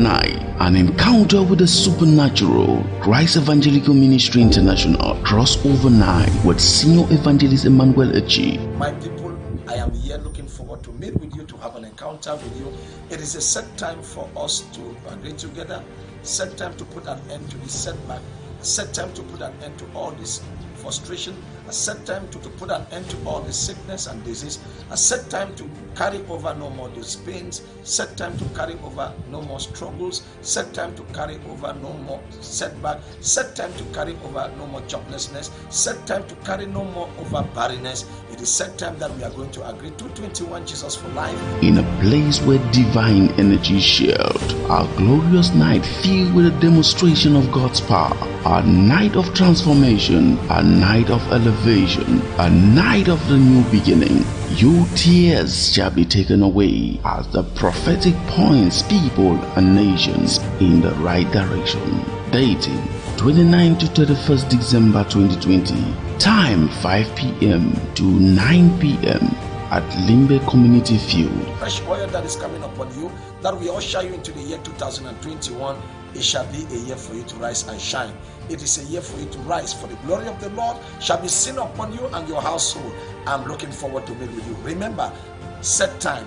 Night, an encounter with the supernatural. Christ Evangelical Ministry International crossover night with Senior Evangelist Emmanuel Echi. My people, I am here looking forward to meet with you, to have an encounter with you. It is a set time for us to agree together, set time to put an end to this setback, a set time to put an end to all this frustration, a set time to put an end to all the sickness and disease, a set time to carry over no more those pains, set time to carry over no more struggles, set time to carry over no more setback, set time to carry over no more joblessness, set time to carry no more over barrenness. It is set time that we are going to agree 221 Jesus for life. In a place where divine energy is shared, our glorious night filled with a demonstration of God's power, a night of transformation, a night of elevation, a night of the new beginning. Your tears shall be taken away as the prophetic points people and nations in the right direction. Dating 29 to 31st December 2020. Time 5 p.m. to 9 p.m. at Limbe Community Field. Fresh oil that is coming upon you, that will usher you into the year 2021. It shall be a year for you to rise and shine. It is a year for you to rise, for the glory of the Lord shall be seen upon you and your household. I'm looking forward to meet with you. Remember, set time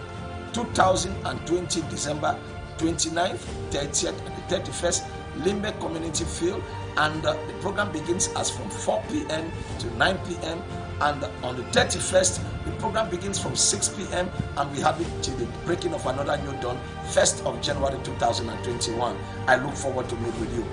2020 December 29th, 30th, and the 31st, Limbe Community Field, and the program begins as from 4 p.m. to 9 p.m. and on the 31st, the program begins from 6 p.m. and we have it till the breaking of another new dawn, 1st of January 2021. I look forward to meet with you.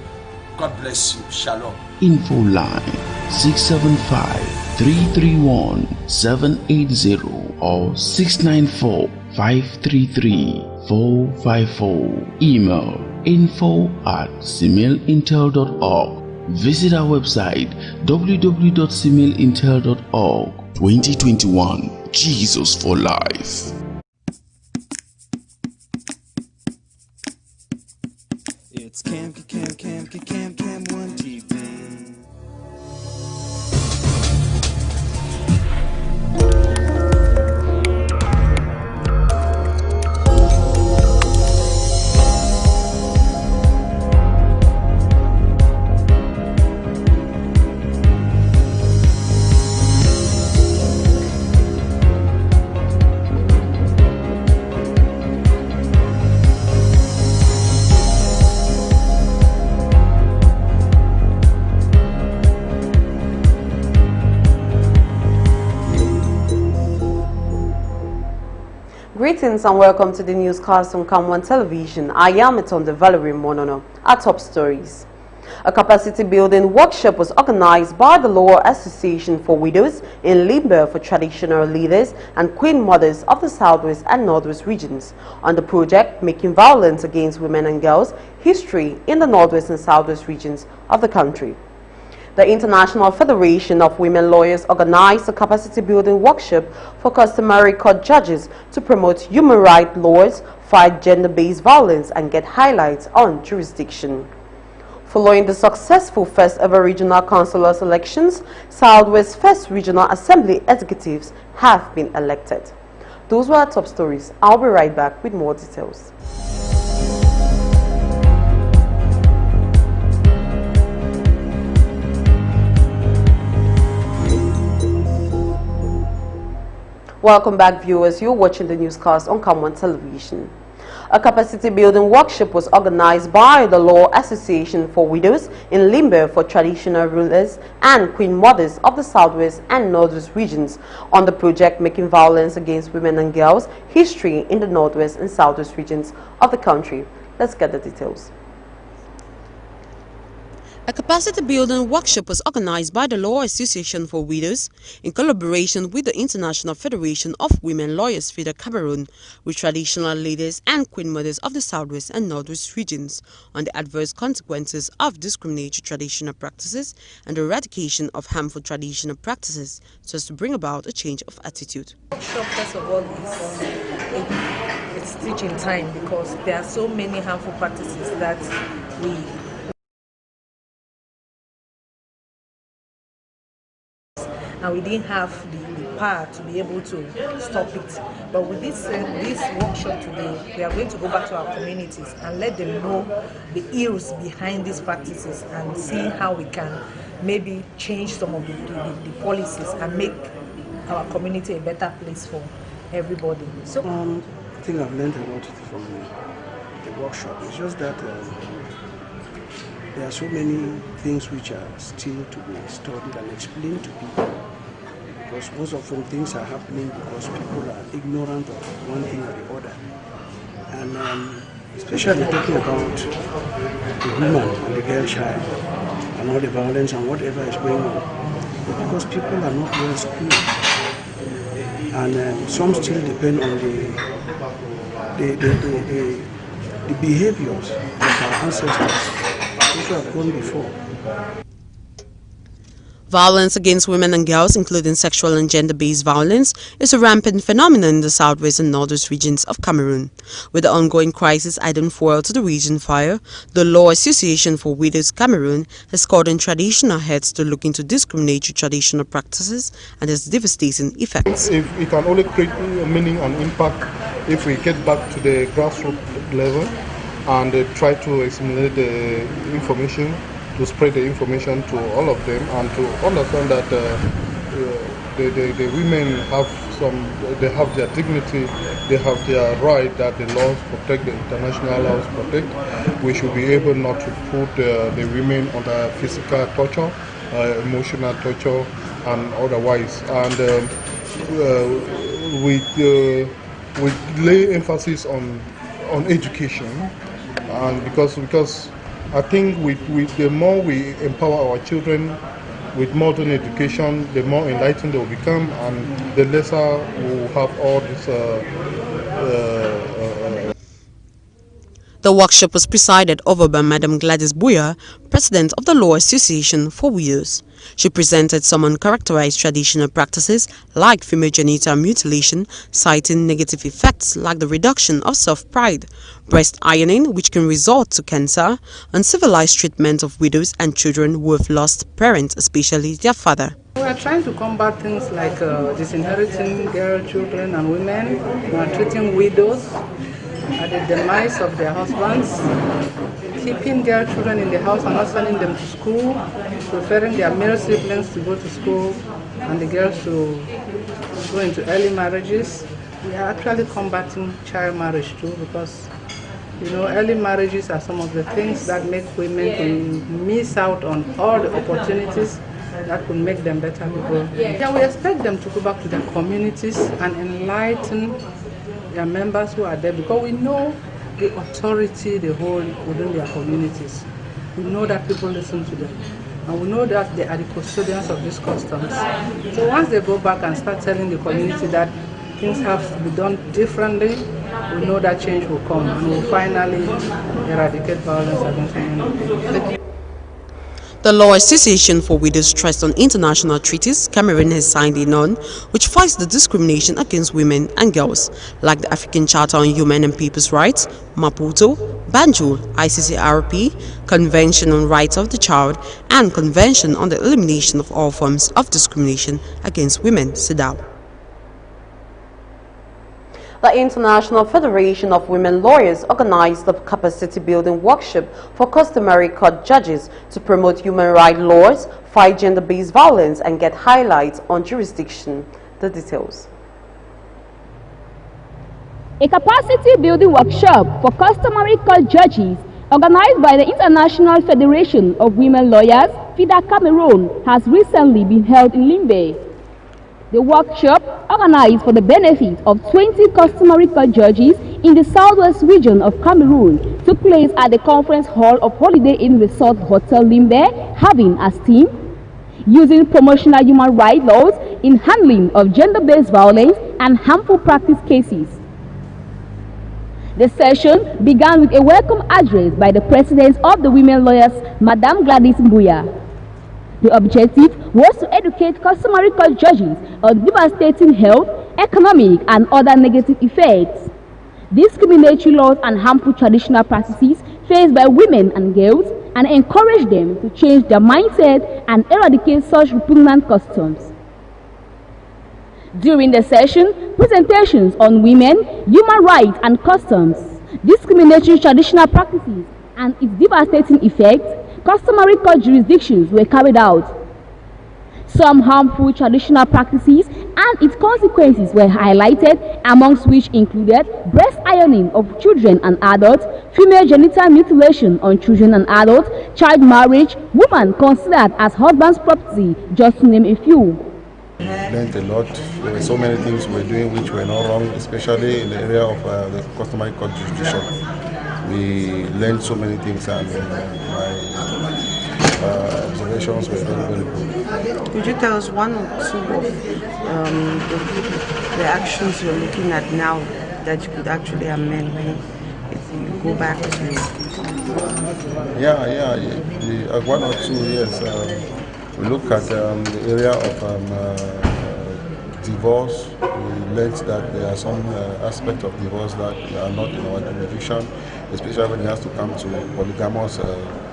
God bless you. Shalom. Info line 675-331-780 or 694-533-454. Email info@cmilintel.org. Visit our website www.cmilintel.org. 2021 Jesus for Life. It's Cam 1 TV. Greetings and welcome to the newscast on Cam 1 Television. I am Etonde Valerie Monono. Our top stories. A capacity building workshop was organized by the Lower Association for Widows in Limbe for traditional leaders and queen mothers of the Southwest and Northwest regions on the project Making Violence Against Women and Girls History in the Northwest and Southwest regions of the country. The International Federation of Women Lawyers organized a capacity building workshop for customary court judges to promote human rights laws, fight gender-based violence, and get highlights on jurisdiction. Following the successful first ever regional councillors elections, Southwest First Regional Assembly executives have been elected. Those were our top stories. I'll be right back with more details. Welcome back, viewers. You're watching the newscast on Cam 1 Television. A capacity building workshop was organized by the Law Association for Widows in Limbe for traditional rulers and queen mothers of the Southwest and Northwest regions on the project Making Violence Against Women and Girls History in the Northwest and Southwest regions of the country. Let's get the details. A capacity building workshop was organized by the Law Association for Widows in collaboration with the International Federation of Women Lawyers FIDA Cameroon with traditional leaders and queen mothers of the Southwest and Northwest regions on the adverse consequences of discriminatory traditional practices and the eradication of harmful traditional practices so as to bring about a change of attitude. The workshop, first of all, it's teaching time because there are so many harmful practices that we and we didn't have the power to be able to stop it. But with this workshop today, we are going to go back to our communities and let them know the ills behind these practices and see how we can maybe change some of the policies and make our community a better place for everybody. So I think I've learned a lot from the workshop. It's just that there are so many things which are still to be studied and explained to people, because most of them things are happening because people are ignorant of one thing or the other. And especially talking about the woman and the girl child and all the violence and whatever is going on, but because people are not well schooled, and some still depend on the behaviors of our ancestors who have gone before. Violence against women and girls, including sexual and gender-based violence, is a rampant phenomenon in the southwest and northwest regions of Cameroon. With the ongoing crisis adding fuel to the region fire, the Law Association for Widows Cameroon has called on traditional heads to look into discriminatory traditional practices and its devastating effects. If it can only create meaning and impact if we get back to the grassroots level and try to assimilate the information, to spread the information to all of them, and to understand that the women they have their dignity, they have their right that the laws protect, the international laws protect. We should be able not to put the women under physical torture, emotional torture, and otherwise. And we lay emphasis on education, and because I think with the more we empower our children with modern education, the more enlightened they will become, and the lesser we will have all this. The workshop was presided over by Madam Gladys Buya, President of the Law Association for Widows. She presented some uncharacterized traditional practices like female genital mutilation, citing negative effects like the reduction of self-pride, breast ironing, which can result to cancer, uncivilized treatment of widows and children who have lost parents, especially their father. We are trying to combat things like disinheriting girl, children and women, treating widows at the demise of their husbands, keeping girl children in the house and not sending them to school, preferring their male siblings to go to school and the girls to go into early marriages. We are actually combating child marriage too, because early marriages are some of the things that make women to miss out on all the opportunities that could make them better people. Yeah, we expect them to go back to their communities and enlighten their members who are there, because we know the authority they hold within their communities. We know that people listen to them, and we know that they are the custodians of these customs. So once they go back and start telling the community that things have to be done differently, we know that change will come, and we will finally eradicate violence against women. The Law Association for Widows stressed on international treaties Cameroon has signed in on, which fights the discrimination against women and girls, like the African Charter on Human and People's Rights, Maputo, Banjul, ICCRP, Convention on Rights of the Child, and Convention on the Elimination of All Forms of Discrimination against Women, CEDAW. The International Federation of Women Lawyers organized a capacity-building workshop for customary court judges to promote human rights laws, fight gender-based violence, and get highlights on jurisdiction. The details. A capacity-building workshop for customary court judges organized by the International Federation of Women Lawyers, FIDA Cameroon, has recently been held in Limbe. The workshop, organized for the benefit of 20 customary court judges in the southwest region of Cameroon, took place at the Conference Hall of Holiday Inn Resort Hotel Limbe, having as theme, using promotional human rights laws in handling of gender-based violence and harmful practice cases. The session began with a welcome address by the President of the Women Lawyers, Madame Gladys Buya. The objective was to educate customary court judges on devastating health, economic, and other negative effects, discriminatory laws and harmful traditional practices faced by women and girls, and encourage them to change their mindset and eradicate such repugnant customs. During the session, presentations on women, human rights and customs, discriminatory traditional practices and its devastating effects, customary court jurisdictions were carried out. Some harmful traditional practices and its consequences were highlighted, amongst which included breast ironing of children and adults, female genital mutilation on children and adults, child marriage, women considered as husband's property, just to name a few. Learned a lot. There were so many things we were doing which were not wrong, especially in the area of the customary court jurisdiction. We learned so many things, and my observations were very, very good. Could you tell us one or two of the actions you're looking at now that you could actually amend if you go back to? One or two, yes. We look at the area of divorce. We learned that there are some aspects of divorce that are not in our jurisdiction, especially when it has to come to polygamous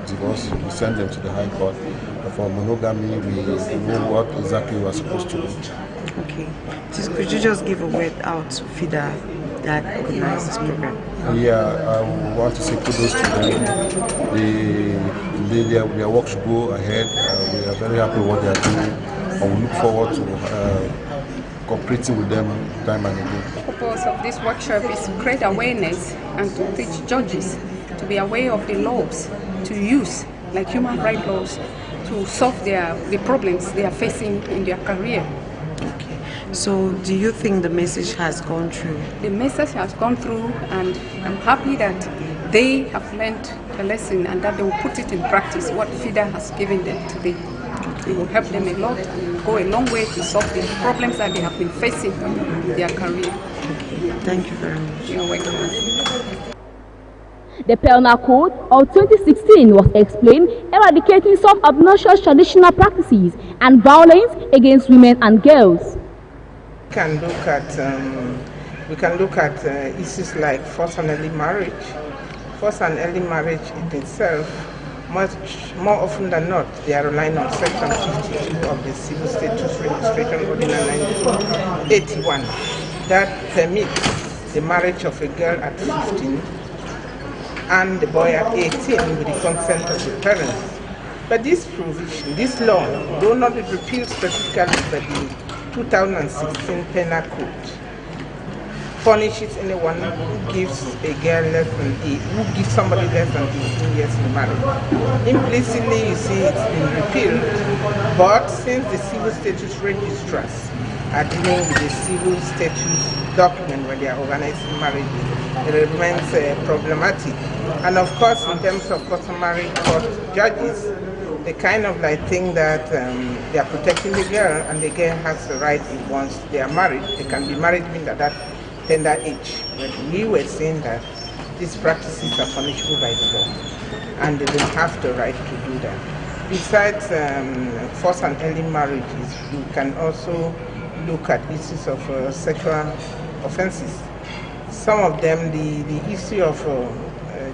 divorce. We send them to the High Court. For monogamy, we know what exactly we are supposed to do. Okay. Could you just give a word out to FIDA that organized this program? Yeah, I want to say kudos to them. Their work should go ahead. We are very happy with what they are doing, and we look forward to cooperating with them time and again. The purpose of this workshop is to create awareness and to teach judges to be aware of the laws to use, like human rights laws, to solve the problems they are facing in their career. Okay. So do you think the message has gone through? The message has gone through, and I'm happy that they have learned a lesson and that they will put it in practice, what FIDA has given them today. It will help them a lot and go a long way to solve the problems that they have been facing in their career. Thank you very much. You're welcome. The Penal Code of 2016 was explained, eradicating some obnoxious traditional practices and violence against women and girls. We can look at issues like forced and early marriage. Forced and early marriage in itself, much more often than not, they are relying on Section 52 of the Civil Status Registration Ordinance 1981 that permits the marriage of a girl at 15 and the boy at 18 with the consent of the parents. But this provision, this law, though not repealed specifically by the 2016 Penal Code, punishes anyone who gives a girl less than who gives somebody less than 18 years in marriage. Implicitly, you see it's been repealed, but since the civil status registrars are dealing with the civil status document when they are organizing marriage, it remains problematic. And of course, in terms of customary court judges, they kind of think that they are protecting the girl, and the girl has the right, once they are married, they can be married even at that tender age. But we were saying that these practices are punishable by the law, and they don't have the right to do that. Besides forced and early marriages, you can also look at issues of sexual offenses. Some of them, the issue of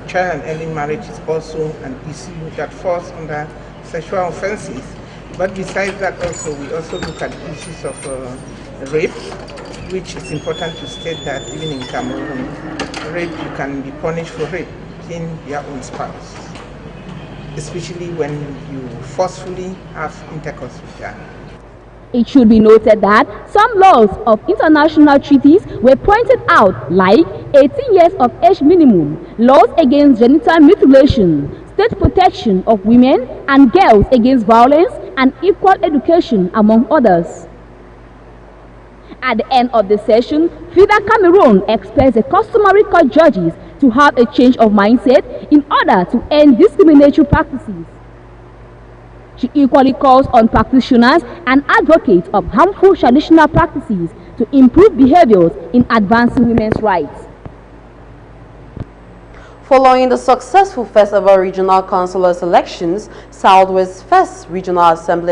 child and early marriage is also an issue that falls under sexual offenses. But besides that, we also look at issues of rape, which is important to state that even in Cameroon, rape, you can be punished for rape in your own spouse, especially when you forcefully have intercourse with her. It should be noted that some laws of international treaties were pointed out, like 18 years of age minimum, laws against genital mutilation, state protection of women and girls against violence, and equal education, among others. At the end of the session, FIDA Cameroon expects the customary court judges to have a change of mindset in order to end discriminatory practices. She equally calls on practitioners and advocates of harmful traditional practices to improve behaviors in advancing women's rights. Following the successful first ever regional councillors elections, Southwest First Regional Assembly